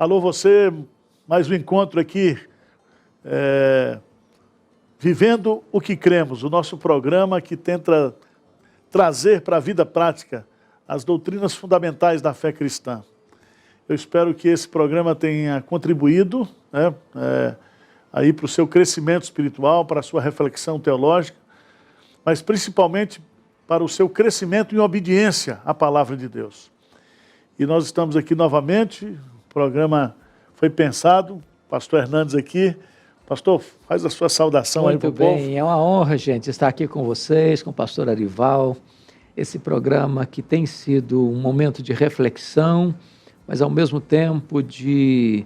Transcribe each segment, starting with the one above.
Alô você, mais um encontro aqui, Vivendo o que Cremos, o nosso programa que tenta trazer para a vida prática as doutrinas fundamentais da fé cristã. Eu espero que esse programa tenha contribuído aí para o seu crescimento espiritual, para a sua reflexão teológica, mas principalmente para o seu crescimento em obediência à palavra de Deus. E nós estamos aqui novamente, o programa foi pensado, pastor Hernandes aqui. Pastor, faz a sua saudação aí para o povo. Muito bem, é uma honra, gente, estar aqui com vocês, com o pastor Arival, esse programa que tem sido um momento de reflexão, mas ao mesmo tempo de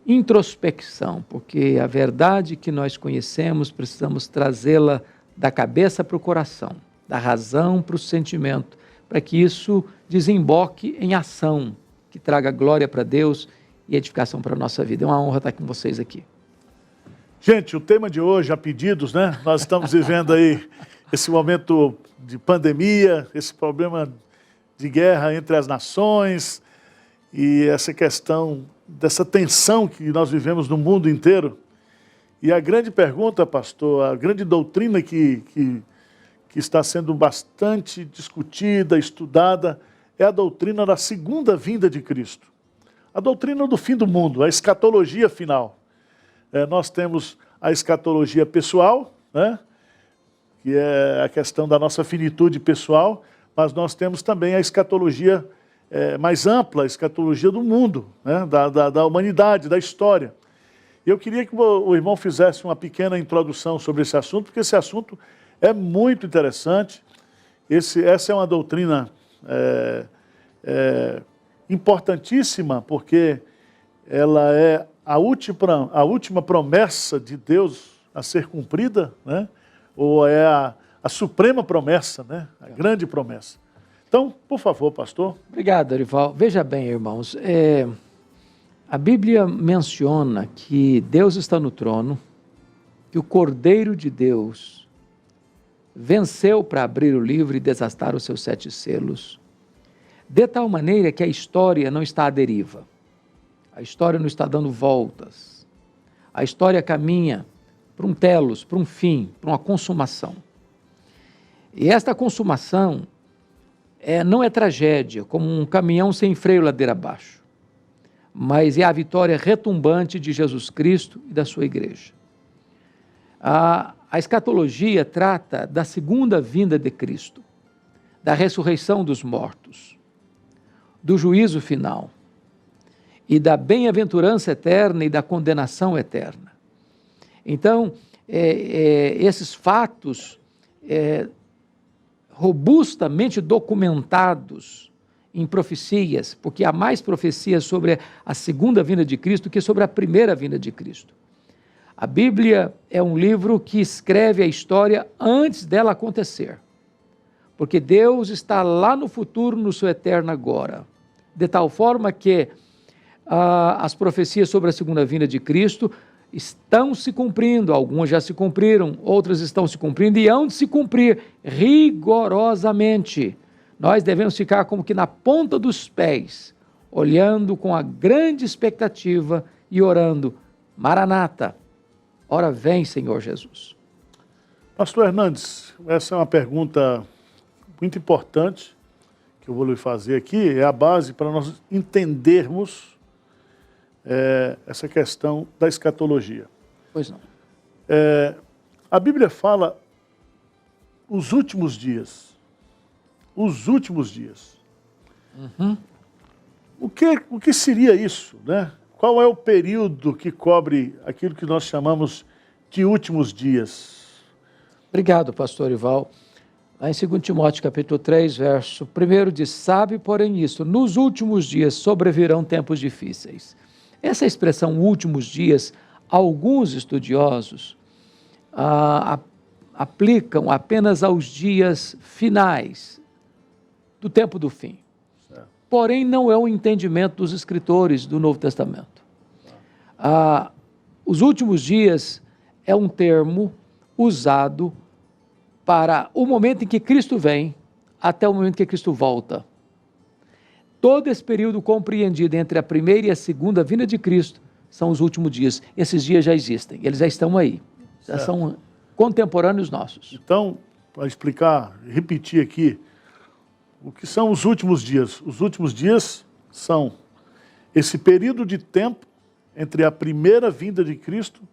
introspecção, porque a verdade que nós conhecemos, precisamos trazê-la da cabeça para o coração, da razão para o sentimento, para que isso desemboque em ação, que traga glória para Deus e edificação para a nossa vida. É uma honra estar com vocês aqui. Gente, o tema de hoje, a pedidos, né? Nós estamos vivendo aí esse momento de pandemia, esse problema de guerra entre as nações e essa questão dessa tensão que nós vivemos no mundo inteiro. E a grande pergunta, pastor, a grande doutrina que está sendo bastante discutida, estudada, é a doutrina da segunda vinda de Cristo. A doutrina do fim do mundo, a escatologia final. Nós temos a escatologia pessoal, né? Que é a questão da nossa finitude pessoal, mas nós temos também a escatologia mais ampla, a escatologia do mundo, né? da humanidade, da história. E eu queria que o irmão fizesse uma pequena introdução sobre esse assunto, porque esse assunto é muito interessante. Essa é uma doutrina importantíssima, porque ela é a última promessa de Deus a ser cumprida, né? Ou é a suprema promessa, né? A grande promessa. Então, por favor, pastor. Obrigado, Arival. Veja bem, irmãos, a Bíblia menciona que Deus está no trono, que o Cordeiro de Deus venceu para abrir o livro e desatar os seus 7 selos, de tal maneira que a história não está à deriva, a história não está dando voltas, a história caminha para um telos, para um fim, para uma consumação. E esta consumação não é tragédia, como um caminhão sem freio ladeira abaixo, mas é a vitória retumbante de Jesus Cristo e da sua igreja. A escatologia trata da segunda vinda de Cristo, da ressurreição dos mortos, do juízo final e da bem-aventurança eterna e da condenação eterna. Então, esses fatos robustamente documentados em profecias, porque há mais profecias sobre a segunda vinda de Cristo que sobre a primeira vinda de Cristo. A Bíblia é um livro que escreve a história antes dela acontecer, porque Deus está lá no futuro, no seu eterno agora, de tal forma que as profecias sobre a segunda vinda de Cristo estão se cumprindo, algumas já se cumpriram, outras estão se cumprindo e hão de se cumprir rigorosamente. Nós devemos ficar como que na ponta dos pés, olhando com a grande expectativa e orando, Maranata, ora vem, Senhor Jesus. Pastor Hernandes, essa é uma pergunta muito importante que eu vou lhe fazer aqui, é a base para nós entendermos essa questão da escatologia. Pois não. A Bíblia fala os últimos dias. Os últimos dias. Uhum. O que seria isso, né? Qual é o período que cobre aquilo que nós chamamos de últimos dias? Obrigado, pastor Ival. Lá em 2 Timóteo capítulo 3, verso 1 diz, sabe, porém isto, nos últimos dias sobrevirão tempos difíceis. Essa expressão últimos dias, alguns estudiosos aplicam apenas aos dias finais do tempo do fim. Certo. Porém, não é o entendimento dos escritores do Novo Testamento. Os últimos dias é um termo usado para o momento em que Cristo vem até o momento em que Cristo volta. todo esse período compreendido entre a primeira e a segunda vinda de Cristo são os últimos dias. Esses dias já existem, eles já estão aí, já são contemporâneos nossos. Então, para explicar, repetir aqui, o que são os últimos dias? Os últimos dias são esse período de tempo entre a primeira vinda de Cristo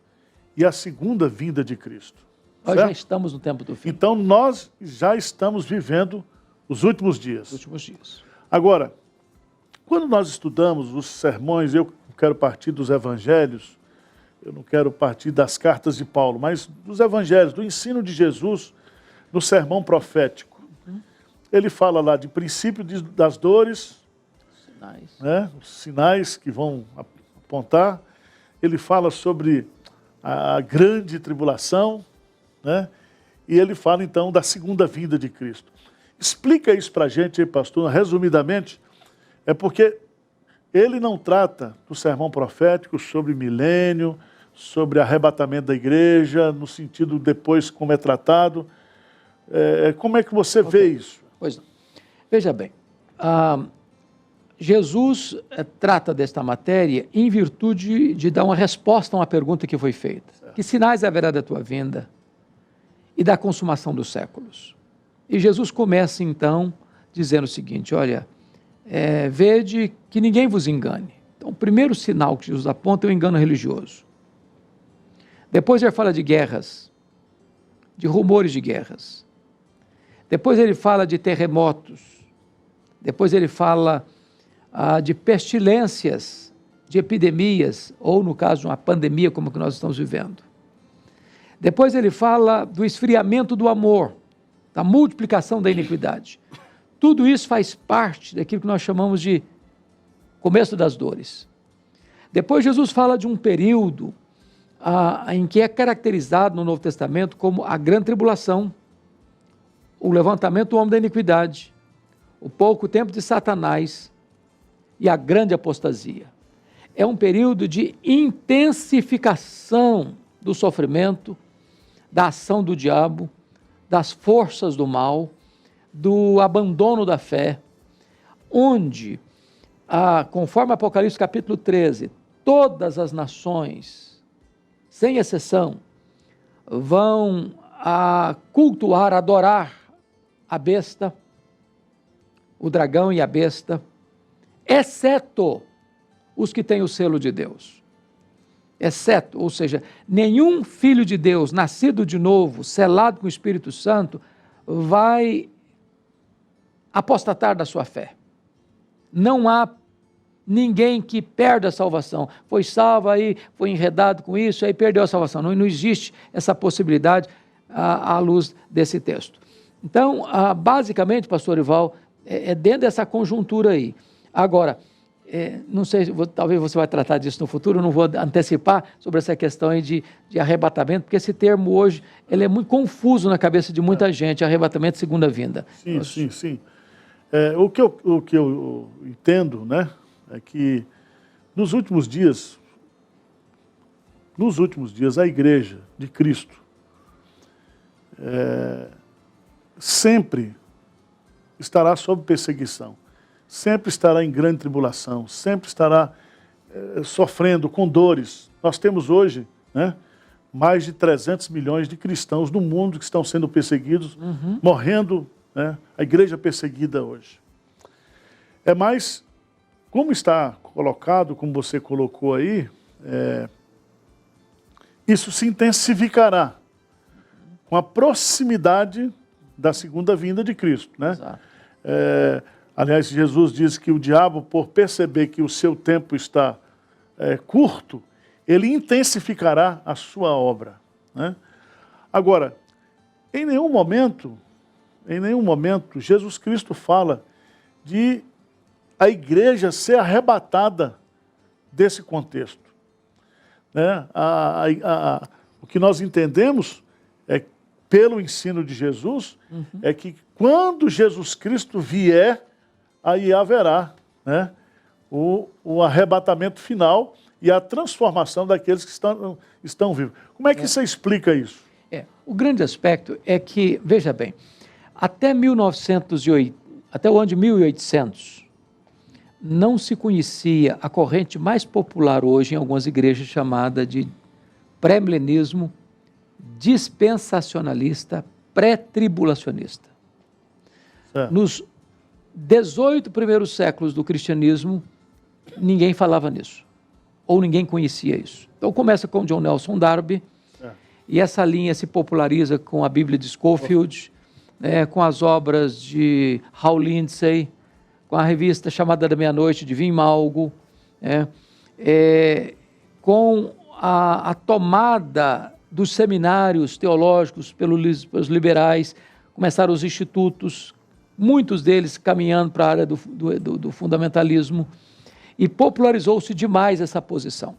e a segunda vinda de Cristo. Nós certo? já estamos no tempo do fim. Então, nós já estamos vivendo os últimos dias. Os últimos dias. Agora, quando nós estudamos os sermões, eu quero partir dos evangelhos, eu não quero partir das cartas de Paulo, mas dos evangelhos, do ensino de Jesus no sermão profético. Ele fala lá de princípio das dores, Sinais. né, os sinais que vão apontar. Ele fala sobre a grande tribulação, né, e ele fala então da segunda vinda de Cristo. Explica isso para a gente aí, pastor, resumidamente, é porque ele não trata do sermão profético sobre milênio, sobre arrebatamento da igreja, no sentido depois como é tratado. Como é que você vê isso? Pois não. Veja bem, Jesus trata desta matéria em virtude de dar uma resposta a uma pergunta que foi feita. Certo. Que sinais haverá da tua vinda e da consumação dos séculos? E Jesus começa então dizendo o seguinte, olha, vede que ninguém vos engane. Então o primeiro sinal que Jesus aponta é o engano religioso. Depois ele fala de guerras, de rumores de guerras. Depois ele fala de terremotos. Depois ele fala de pestilências, de epidemias, ou no caso de uma pandemia como a que nós estamos vivendo. Depois ele fala do esfriamento do amor, da multiplicação da iniquidade. Tudo isso faz parte daquilo que nós chamamos de começo das dores. Depois Jesus fala de um período em que é caracterizado no Novo Testamento como a grande tribulação, o levantamento do homem da iniquidade, o pouco tempo de Satanás e a grande apostasia. É um período de intensificação do sofrimento, da ação do diabo, das forças do mal, do abandono da fé, onde, conforme Apocalipse capítulo 13, todas as nações, sem exceção, vão cultuar, adorar a besta, o dragão e a besta, exceto os que têm o selo de Deus. Exceto, ou seja, nenhum filho de Deus, nascido de novo, selado com o Espírito Santo, vai apostatar da sua fé. Não há ninguém que perde a salvação. Foi salvo aí, foi enredado com isso, aí perdeu a salvação. Não existe essa possibilidade à luz desse texto. Então, basicamente, pastor Ival, é dentro dessa conjuntura aí. Agora, não sei, talvez você vai tratar disso no futuro, eu não vou antecipar sobre essa questão aí de arrebatamento, porque esse termo hoje ele é muito confuso na cabeça de muita gente, arrebatamento segunda vinda. Sim. O que eu entendo, né, é que nos últimos dias a igreja de Cristo sempre estará sob perseguição, sempre estará em grande tribulação, sempre estará sofrendo com dores. Nós temos hoje, né, mais de 300 milhões de cristãos no mundo que estão sendo perseguidos, morrendo, né, a igreja perseguida hoje. Mas, como está colocado, como você colocou aí, isso se intensificará com a proximidade da segunda vinda de Cristo, né? Aliás, Jesus diz que o diabo, por perceber que o seu tempo está curto, ele intensificará a sua obra, né? Agora, em nenhum momento, Jesus Cristo fala de a igreja ser arrebatada desse contexto, né? O que nós entendemos pelo ensino de Jesus, é que quando Jesus Cristo vier, aí haverá, né, o arrebatamento final e a transformação daqueles que estão vivos. Como é que você explica isso? O grande aspecto é que, veja bem, até o ano de 1800, não se conhecia a corrente mais popular hoje em algumas igrejas chamada de pré-milenismo, dispensacionalista, pré-tribulacionista. Nos 18 primeiros séculos do cristianismo, ninguém falava nisso, ou ninguém conhecia isso. Então começa com John Nelson Darby, e essa linha se populariza com a Bíblia de Scofield, com as obras de Hal Lindsey, com a revista chamada da Meia-Noite de Vim Malgo, com a tomada dos seminários teológicos pelos liberais, começaram os institutos, muitos deles caminhando para a área do fundamentalismo, e popularizou-se demais essa posição.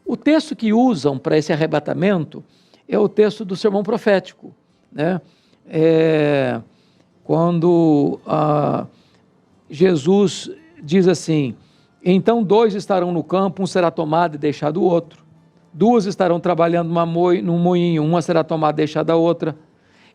O texto que usam para esse arrebatamento é o texto do sermão profético, né? Quando Jesus diz assim: então 2 estarão no campo, um será tomado e deixado o outro. 2 estarão trabalhando num moinho, uma será tomada e deixada a outra.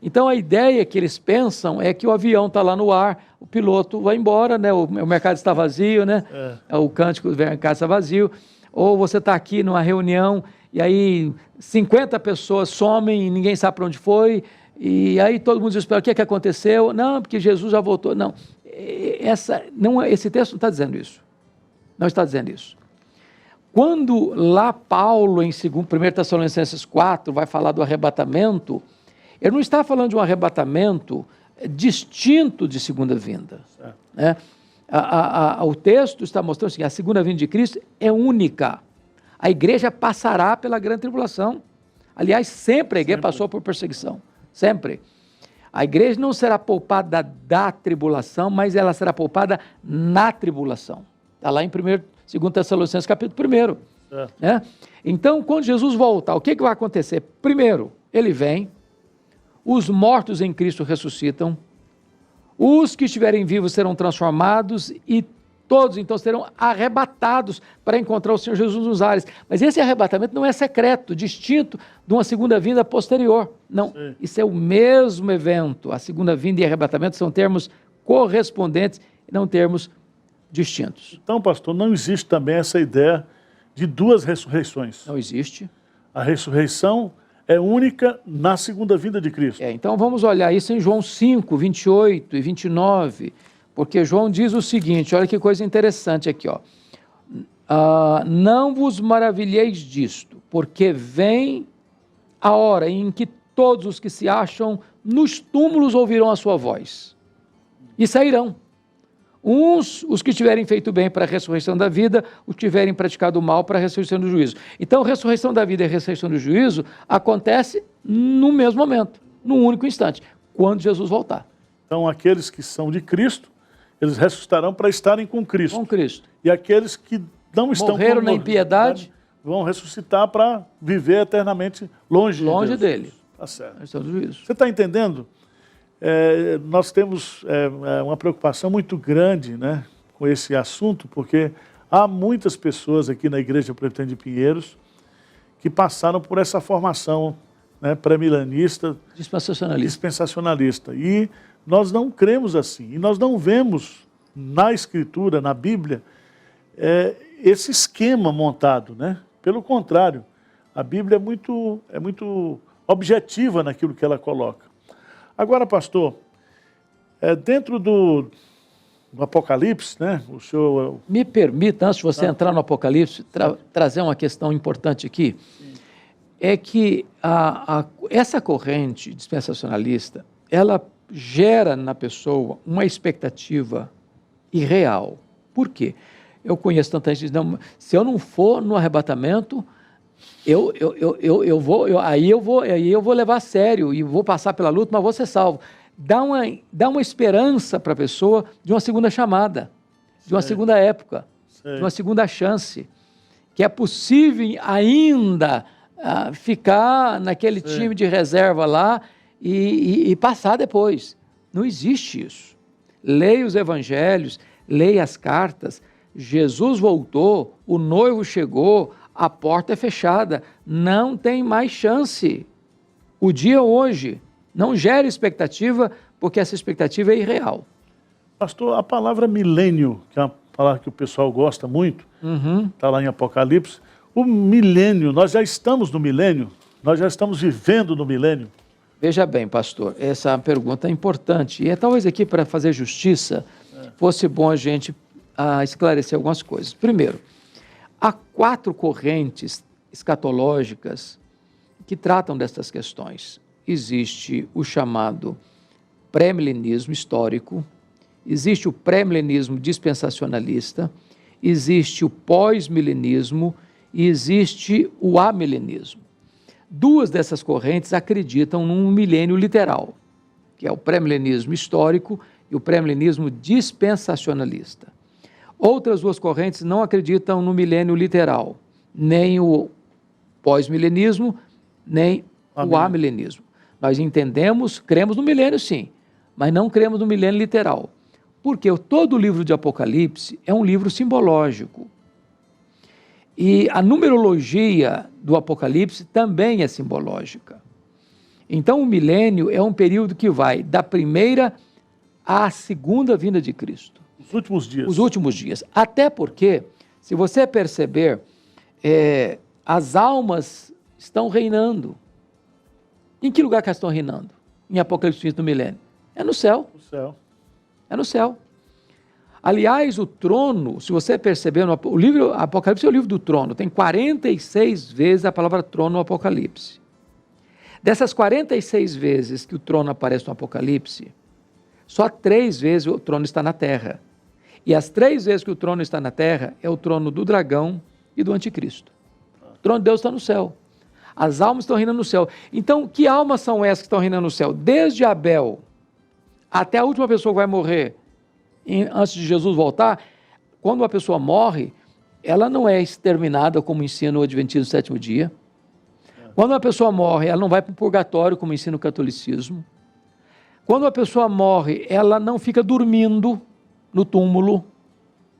Então a ideia que eles pensam é que o avião está lá no ar, o piloto vai embora, né? O mercado está vazio, né? O cântico do mercado está vazio. Ou você está aqui numa reunião e aí 50 pessoas somem e ninguém sabe para onde foi, e aí todo mundo espera o que aconteceu. Não, porque Jesus já voltou. Não, esse texto não está dizendo isso. Não está dizendo isso. Quando lá Paulo, em 1 Tessalonicenses 4, vai falar do arrebatamento, ele não está falando de um arrebatamento distinto de segunda vinda. Né? O texto está mostrando assim, a segunda vinda de Cristo é única. A igreja passará pela grande tribulação. Aliás, sempre a igreja passou por perseguição. Sempre. A igreja não será poupada da tribulação, mas ela será poupada na tribulação. Está lá em 2 Tessalonicenses capítulo 1. Né? Então, quando Jesus voltar, o que vai acontecer? Primeiro, ele vem, os mortos em Cristo ressuscitam, os que estiverem vivos serão transformados e todos então serão arrebatados para encontrar o Senhor Jesus nos ares. Mas esse arrebatamento não é secreto, distinto de uma segunda vinda posterior. Não, isso é o mesmo evento. A segunda vinda e arrebatamento são termos correspondentes e não termos distintos. Então, pastor, não existe também essa ideia de 2 ressurreições. Não existe. A ressurreição é única na segunda vinda de Cristo. Então vamos olhar isso em João 5, 28 e 29, porque João diz o seguinte, olha que coisa interessante aqui, ó. Não vos maravilheis disto, porque vem a hora em que todos os que se acham nos túmulos ouvirão a sua voz e sairão. Os que tiverem feito bem para a ressurreição da vida, os que tiverem praticado o mal para a ressurreição do juízo. Então, a ressurreição da vida e a ressurreição do juízo acontece no mesmo momento, num único instante, quando Jesus voltar. Então, aqueles que são de Cristo, eles ressuscitarão para estarem com Cristo. Com Cristo. E aqueles que não estão morreram na impiedade, vão ressuscitar para viver eternamente longe dele. Tá certo. Do juízo. Você está entendendo? Nós temos uma preocupação muito grande, né, com esse assunto, porque há muitas pessoas aqui na Igreja Presbiteriana de Pinheiros que passaram por essa formação, né, pré-milenista, dispensacionalista. E nós não cremos assim. E nós não vemos na Escritura, na Bíblia, esse esquema montado, né? Pelo contrário, a Bíblia é muito objetiva naquilo que ela coloca. Agora, pastor, dentro do Apocalipse, né? O senhor... Me permita, antes de você entrar no Apocalipse, trazer uma questão importante aqui. Sim. É que essa corrente dispensacionalista, ela gera na pessoa uma expectativa irreal. Por quê? Eu conheço tanta gente que diz, não, se eu não for no arrebatamento, aí eu vou levar a sério e vou passar pela luta, mas vou ser salvo. Dá uma esperança para a pessoa de uma segunda chamada, de uma segunda época, de uma segunda chance, que é possível ainda ficar naquele time de reserva lá e passar depois. Não existe isso. Leia os evangelhos, leia as cartas. Jesus voltou, o noivo chegou, a porta é fechada, não tem mais chance. O dia hoje não gera expectativa, porque essa expectativa é irreal. Pastor, a palavra milênio, que é uma falar que o pessoal gosta muito, está lá em Apocalipse. O milênio, nós já estamos no milênio, nós já estamos vivendo no milênio. Veja bem, pastor, essa pergunta é importante. E talvez aqui, para fazer justiça, fosse bom a gente esclarecer algumas coisas. Primeiro, há 4 correntes escatológicas que tratam dessas questões. Existe o chamado pré-milenismo histórico, existe o pré-milenismo dispensacionalista, existe o pós-milenismo e existe o amilenismo. 2 dessas correntes acreditam num milênio literal, que é o pré-milenismo histórico e o pré-milenismo dispensacionalista. Outras 2 correntes não acreditam no milênio literal, nem o pós-milenismo, nem o amilenismo. Nós entendemos, cremos no milênio sim, mas não cremos no milênio literal. Porque todo o livro de Apocalipse é um livro simbológico. E a numerologia do Apocalipse também é simbológica. Então, o milênio é um período que vai da primeira à segunda vinda de Cristo. Os últimos dias. Os últimos dias. Até porque, se você perceber, as almas estão reinando. Em que lugar que elas estão reinando? Em Apocalipse do milênio? É no céu. No céu. É no céu. Aliás, o trono, se você perceber, o livro Apocalipse é o livro do trono, tem 46 vezes a palavra trono no Apocalipse. Dessas 46 vezes que o trono aparece no Apocalipse, só 3 vezes o trono está na terra. E as 3 vezes que o trono está na terra é o trono do dragão e do anticristo. O trono de Deus está no céu. As almas estão reinando no céu. Então, que almas são essas que estão reinando no céu? Desde Abel até a última pessoa que vai morrer antes de Jesus voltar, quando uma pessoa morre, ela não é exterminada, como ensina o Adventismo do 7º dia. Quando uma pessoa morre, ela não vai para o purgatório, como ensina o catolicismo. Quando uma pessoa morre, ela não fica dormindo no túmulo,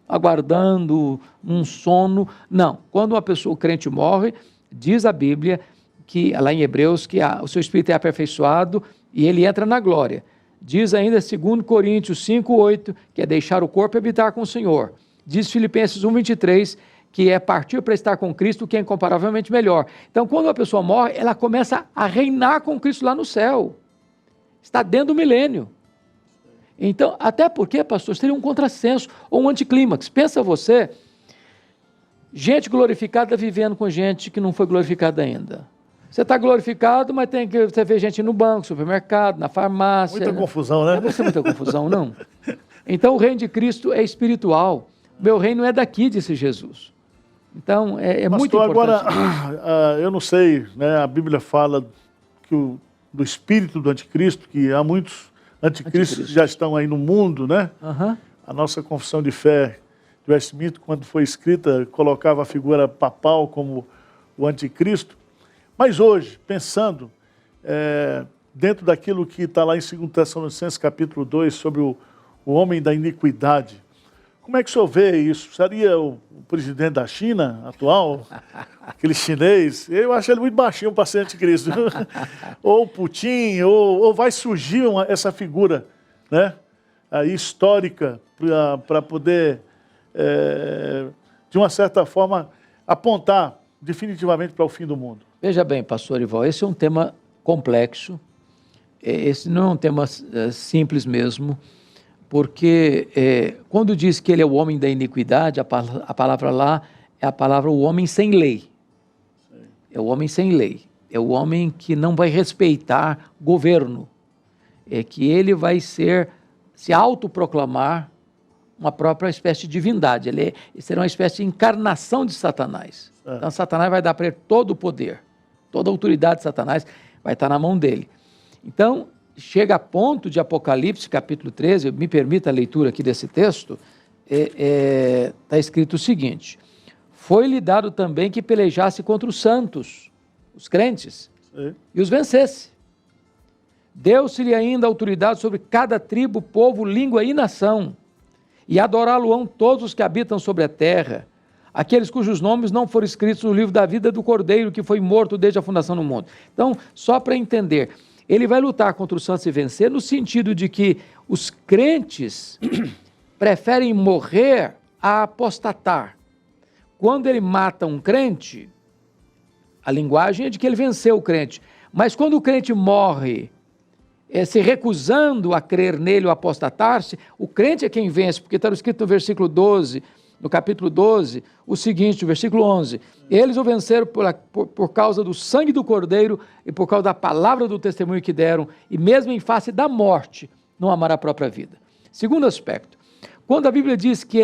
aguardando um sono. Não. Quando uma pessoa, o crente morre, diz a Bíblia, que lá em Hebreus, que o seu espírito é aperfeiçoado e ele entra na glória. Diz ainda 2 Coríntios 5:8, que é deixar o corpo e habitar com o Senhor. Diz Filipenses 1:23, que é partir para estar com Cristo, que é incomparavelmente melhor. Então, quando a pessoa morre, ela começa a reinar com Cristo lá no céu. Está dentro do milênio. Então, até porque, pastor, seria um contrassenso ou um anticlímax. Pensa você, gente glorificada vivendo com gente que não foi glorificada ainda. Você está glorificado, mas você vê gente no banco, supermercado, na farmácia. Muita confusão, né? Não vai ser muita confusão, não. Então, o reino de Cristo é espiritual. Meu reino é daqui, disse Jesus. Então, é muito importante. Agora, eu não sei, né? A Bíblia fala do espírito do anticristo, que há muitos anticristos que já estão aí no mundo, né? A nossa confissão de fé de Westminster, quando foi escrita, colocava a figura papal como o anticristo. Mas hoje, pensando dentro daquilo que está lá em 2 Tessalonicenses capítulo 2, sobre o homem da iniquidade, como é que o senhor vê isso? Seria o presidente da China atual, aquele chinês? Eu acho ele muito baixinho para ser anticristo. Ou Putin, ou vai surgir essa figura, né, aí, histórica para poder, de uma certa forma, apontar definitivamente para o fim do mundo. Veja bem, pastor Ival, esse é um tema complexo, esse não é um tema simples mesmo, porque quando diz que ele é o homem da iniquidade, a palavra lá é a palavra o homem sem lei. Sim. É o homem sem lei, é o homem que não vai respeitar governo, é que ele vai se autoproclamar uma própria espécie de divindade, ele será uma espécie de encarnação de Satanás. Então Satanás vai dar para ele todo o poder, toda a autoridade de Satanás vai estar na mão dele. Então, chega a ponto de Apocalipse, capítulo 13, me permita a leitura aqui desse texto, está escrito o seguinte: foi-lhe dado também que pelejasse contra os santos, os crentes, e os vencesse. Deu-se-lhe ainda autoridade sobre cada tribo, povo, língua e nação, e adorá-lo-ão todos os que habitam sobre a terra, aqueles cujos nomes não foram escritos no livro da vida do Cordeiro, que foi morto desde a fundação do mundo. Então, só para entender, ele vai lutar contra os santos e vencer, no sentido de que os crentes preferem morrer a apostatar. Quando ele mata um crente, a linguagem é de que ele venceu o crente. Mas quando o crente morre, se recusando a crer nele ou apostatar-se, o crente é quem vence, porque está escrito no versículo 12, no capítulo 12, o seguinte, o versículo 11, eles o venceram por causa do sangue do Cordeiro e por causa da palavra do testemunho que deram, e mesmo em face da morte, não amar a própria vida. Segundo aspecto, quando a Bíblia diz que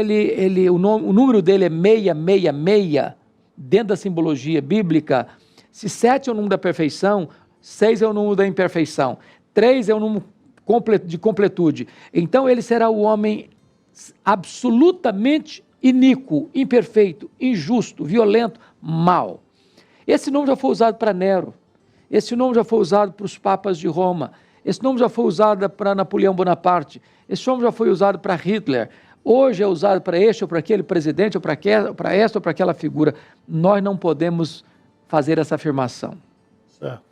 o número dele é 666, dentro da simbologia bíblica, se 7 é o número da perfeição, 6 é o número da imperfeição, 3 é o número de completude. Então ele será o homem absolutamente iníquo, imperfeito, injusto, violento, mau. Esse nome já foi usado para Nero, esse nome já foi usado para os papas de Roma, esse nome já foi usado para Napoleão Bonaparte, esse nome já foi usado para Hitler, hoje é usado para este ou para aquele presidente, ou para esta ou para aquela figura. Nós não podemos fazer essa afirmação. Certo.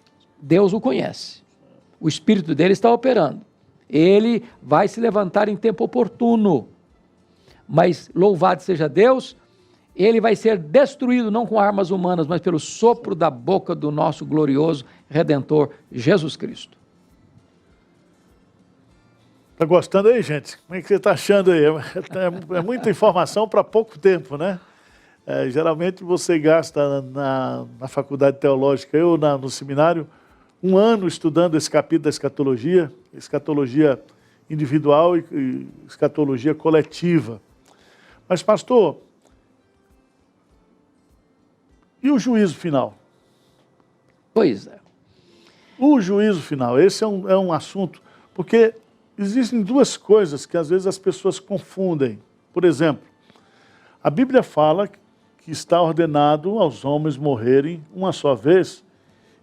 Deus o conhece, o Espírito dele está operando, ele vai se levantar em tempo oportuno, mas louvado seja Deus, ele vai ser destruído não com armas humanas, mas pelo sopro da boca do nosso glorioso Redentor, Jesus Cristo. Está gostando aí, gente? Como é que você está achando aí? É muita informação para pouco tempo, né? Geralmente você gasta na faculdade teológica, eu no seminário, 1 ano estudando esse capítulo da escatologia individual e escatologia coletiva. Mas, pastor, e o juízo final? Pois é. O juízo final, esse é um assunto, porque existem duas coisas que às vezes as pessoas confundem. Por exemplo, a Bíblia fala que está ordenado aos homens morrerem uma só vez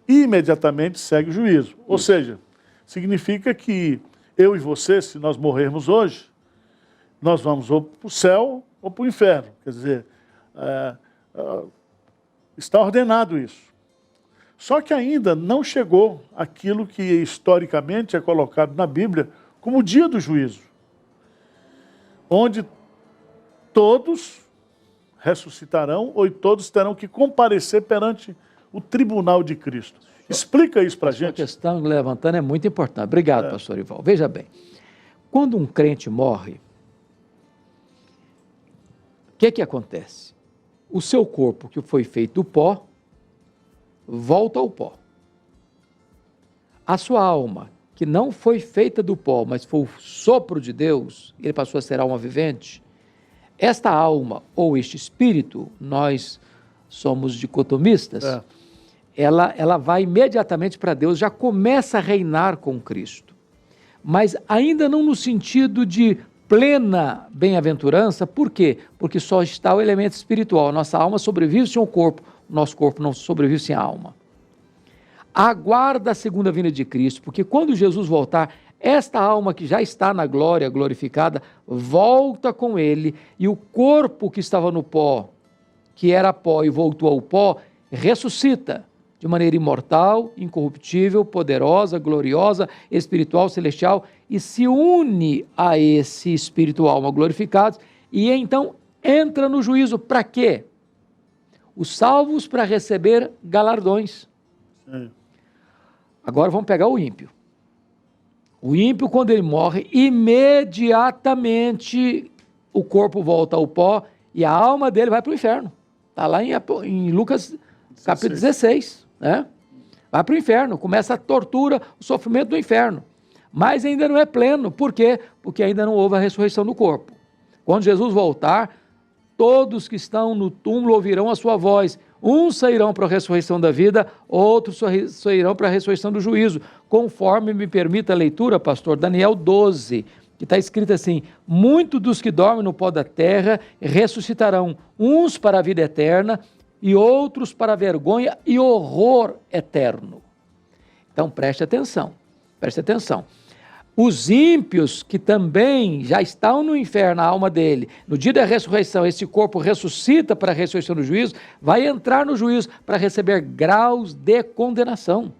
e imediatamente segue o juízo. Ou seja, significa que eu e você, se nós morrermos hoje, nós vamos ou para o céu ou para o inferno. Quer dizer, está ordenado isso. Só que ainda não chegou aquilo que historicamente é colocado na Bíblia como o dia do juízo, onde todos ressuscitarão ou todos terão que comparecer perante o tribunal de Cristo. Explica isso para a gente. A questão levantando é muito importante. Obrigado, pastor Ival. Veja bem, quando um crente morre, o que acontece? O seu corpo, que foi feito do pó, volta ao pó. A sua alma, que não foi feita do pó, mas foi o sopro de Deus, ele passou a ser alma vivente, esta alma ou este espírito, nós somos dicotomistas, ela vai imediatamente para Deus, já começa a reinar com Cristo. Mas ainda não no sentido de plena bem-aventurança, por quê? Porque só está o elemento espiritual, nossa alma sobrevive sem o corpo, nosso corpo não sobrevive sem a alma. Aguarda a segunda vinda de Cristo, porque quando Jesus voltar, esta alma que já está na glória glorificada, volta com ele, e o corpo que estava no pó, que era pó e voltou ao pó, ressuscita de maneira imortal, incorruptível, poderosa, gloriosa, espiritual, celestial, e se une a esse espírito alma glorificados, e então entra no juízo. Para quê? Os salvos para receber galardões. Agora vamos pegar o ímpio. O ímpio, quando ele morre, imediatamente o corpo volta ao pó e a alma dele vai para o inferno. Está lá em Lucas capítulo 16. Né? Vai para o inferno, começa a tortura, o sofrimento do inferno. Mas ainda não é pleno. Por quê? Porque ainda não houve a ressurreição do corpo. Quando Jesus voltar, todos que estão no túmulo ouvirão a sua voz. Uns sairão para a ressurreição da vida, outros sairão para a ressurreição do juízo, conforme me permita a leitura, pastor, Daniel 12, que está escrito assim: muitos dos que dormem no pó da terra ressuscitarão, uns para a vida eterna e outros para a vergonha e horror eterno. Então preste atenção, preste atenção. Os ímpios que também já estão no inferno, a alma dele, no dia da ressurreição, esse corpo ressuscita para a ressurreição do juízo, vai entrar no juízo para receber graus de condenação.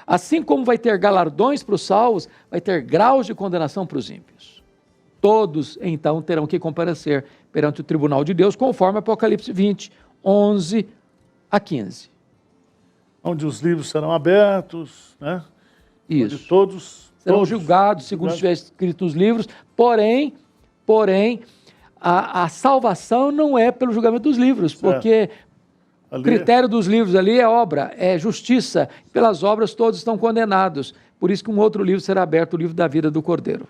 Assim como vai ter galardões para os salvos, vai ter graus de condenação para os ímpios. Todos, então, terão que comparecer perante o tribunal de Deus, conforme Apocalipse 20, 11 a 15. Onde os livros serão abertos, né? Isso. Onde todos serão julgados, segundo estiver escrito nos livros, porém, a salvação não é pelo julgamento dos livros, porque o critério dos livros ali é obra, é justiça, pelas obras todos estão condenados, por isso que um outro livro será aberto, o livro da vida do Cordeiro.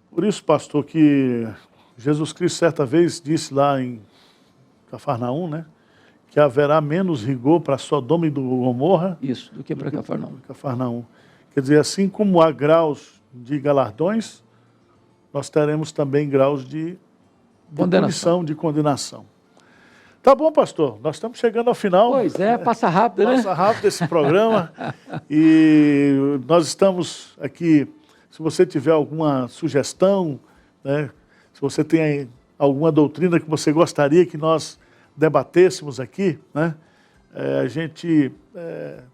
Por isso, pastor, que Jesus Cristo certa vez disse lá em Cafarnaum, né, que haverá menos rigor para Sodoma e Gomorra. Isso, do que para Cafarnaum. Quer dizer, assim como há graus de galardões, nós teremos também graus de punição, de condenação. Tá bom, pastor, nós estamos chegando ao final. Pois é, passa rápido, né? Passa rápido esse programa. E nós estamos aqui, se você tiver alguma sugestão, né, se você tem alguma doutrina que você gostaria que nós debatêssemos aqui, né, a gente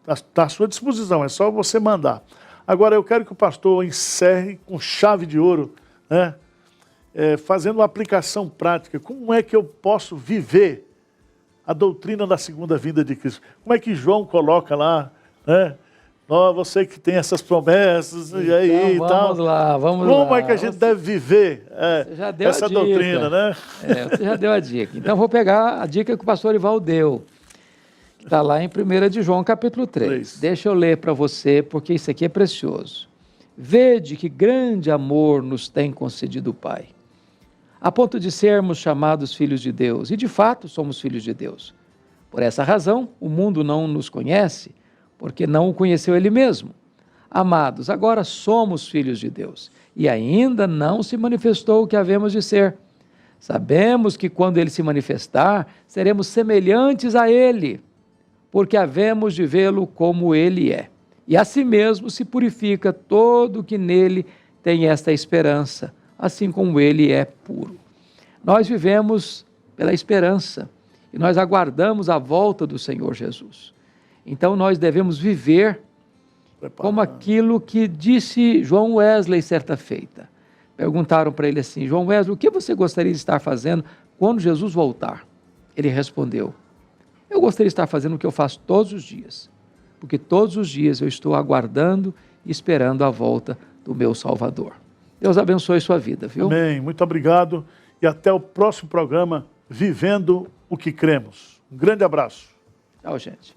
está à sua disposição, é só você mandar. Agora, eu quero que o pastor encerre com chave de ouro, né, fazendo uma aplicação prática. Como é que eu posso viver a doutrina da segunda vinda de Cristo? Como é que João coloca lá, né? Você que tem essas promessas, então, e aí vamos tal. Vamos lá. Como é que a gente deve viver essa doutrina, né? Você já deu a dica. Então, vou pegar a dica que o pastor Ival deu, que está lá em 1 de João, capítulo 3. Deixa eu ler para você, porque isso aqui é precioso. Vede que grande amor nos tem concedido o Pai, a ponto de sermos chamados filhos de Deus, e de fato somos filhos de Deus. Por essa razão, o mundo não nos conhece, porque não o conheceu ele mesmo. Amados, agora somos filhos de Deus, e ainda não se manifestou o que havemos de ser. Sabemos que quando ele se manifestar, seremos semelhantes a ele, porque havemos de vê-lo como ele é. E a si mesmo se purifica todo o que nele tem esta esperança, assim como ele é puro. Nós vivemos pela esperança e nós aguardamos a volta do Senhor Jesus. Então nós devemos viver como aquilo que disse João Wesley certa feita. Perguntaram para ele assim: João Wesley, o que você gostaria de estar fazendo quando Jesus voltar? Ele respondeu: eu gostaria de estar fazendo o que eu faço todos os dias, porque todos os dias eu estou aguardando e esperando a volta do meu Salvador. Deus abençoe sua vida, viu? Amém. Muito obrigado e até o próximo programa Vivendo o que Cremos. Um grande abraço. Tchau, gente.